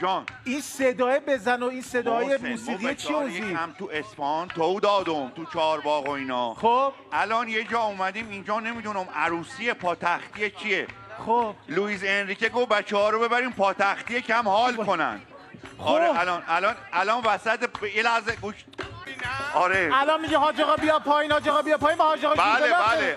جان این صدای بزن و این صدای موسیقی چی اوزی؟ هم تو اصفهان تو دادم تو چهارباغ و اینا. خب الان یه جا اومدیم اینجا نمیدونم عروسی پاتختی چیه. خب لوئیس انریکه گفت بچه‌ها رو ببریم پاتختی کم حال کنن. آره الان وسط یه لحظه گوش. آره الان میگه حاج آقا بیا پایین، حاج آقا بیا پایین با حاج آقا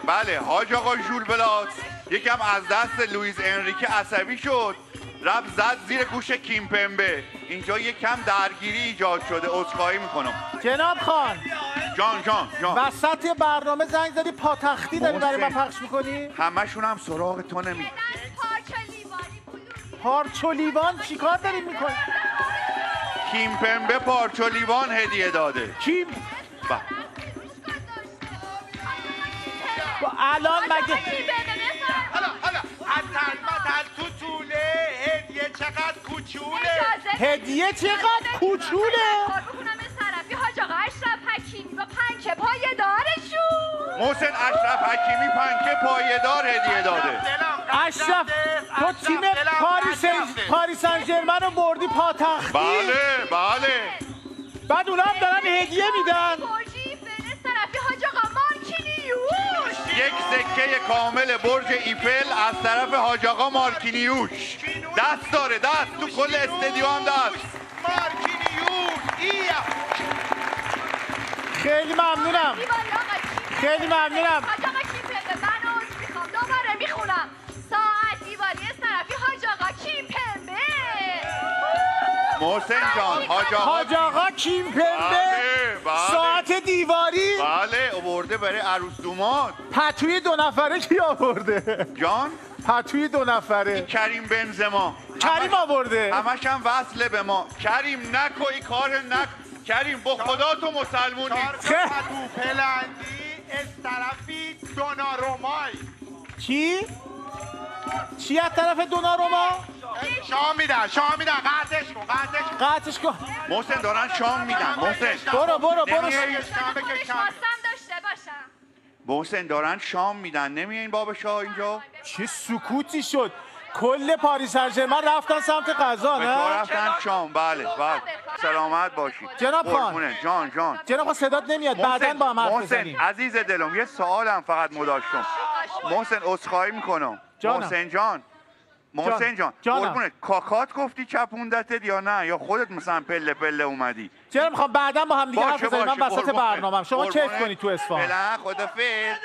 بله حاج آقا ژول بلاس یکم از دست لوئیس انریکه عصبی شد، رفت زد زیر گوش کیمپمبه. اینجا یکم درگیری ایجاد شده. عذرخواهی میکنم جناب خان. جان وسط برنامه زنگ زدی پاتختی داری برای من پخش میکنی؟ همشون هم سراغ تو نمی. پارچ و لیوان چیکار داری میکنی؟ کیمپمبه پارچ و لیوان هدیه داده. کیم؟ الان مگه حالا از تو طوله هدیه چقدر کوچوله. هدیه چقدر کوچوله. طرفی حاج آقا اشرف حکیمی با پنکه پایه‌دارشون. محسن اشرف حکیمی پنکه پایه‌دار هدیه داده. اشرف تو تیم پاریس سن ژرمن رو بردی پاتختی. بله بعد اونا هم دارن هدیه میدن. طرفی حاج آقا مارکینیوش. یک سکه کامل برج ایفل از طرف حاج آقا مارکینیوش. دست داره، دست تو کل استادیوم هم دست. مارکینیوش خیلی ممنونم. خیلی ممنونم. حاج آقا کیمپمبه من عذر میخوام دوباره میخونم. ساعت دیوالی از طرفی حاج آقا کیمپمبه. محسن جان حاج آقا کیمپمبه. ساعت دیواری. بله آورده برای عروس دومات. پتوی 2 نفره کی آورده؟ جان پتوی 2 نفره کریم بنزما. کریم آورده. همش هم وصله به ما. کریم نکو این کار کریم با خدا تو مسلمونی. پتو پلندی از طرفی دونارومای. چی از طرف دوناروما؟ شام میدن قطعش کن. محسن دارن شام میدن. محسن برو محسن دارن شام میدن. نمیایین باب شاه اینجا؟ چه سکوتی شد. کل پاریس سن ژرمن رفتن سمت غذا نه؟ رفتن شام. بله سلامت باشید جناب خان. جان جناب خان صدات نمیاد. بعداً با هم حرف بزنیم. محسن عزیز دلم یه سوالم فقط مداشتم. محسن عذرخواهی میکنم. محسن جان قربونت کاکات گفتی چپوندتت یا نه یا خودت مثلا پله اومدی؟ چرا میخوام بعداً با هم دیگه حرف بزنیم. من وسط برنامه‌ام. شما کیف کنید تو اصفهان. فعلا خدافظ.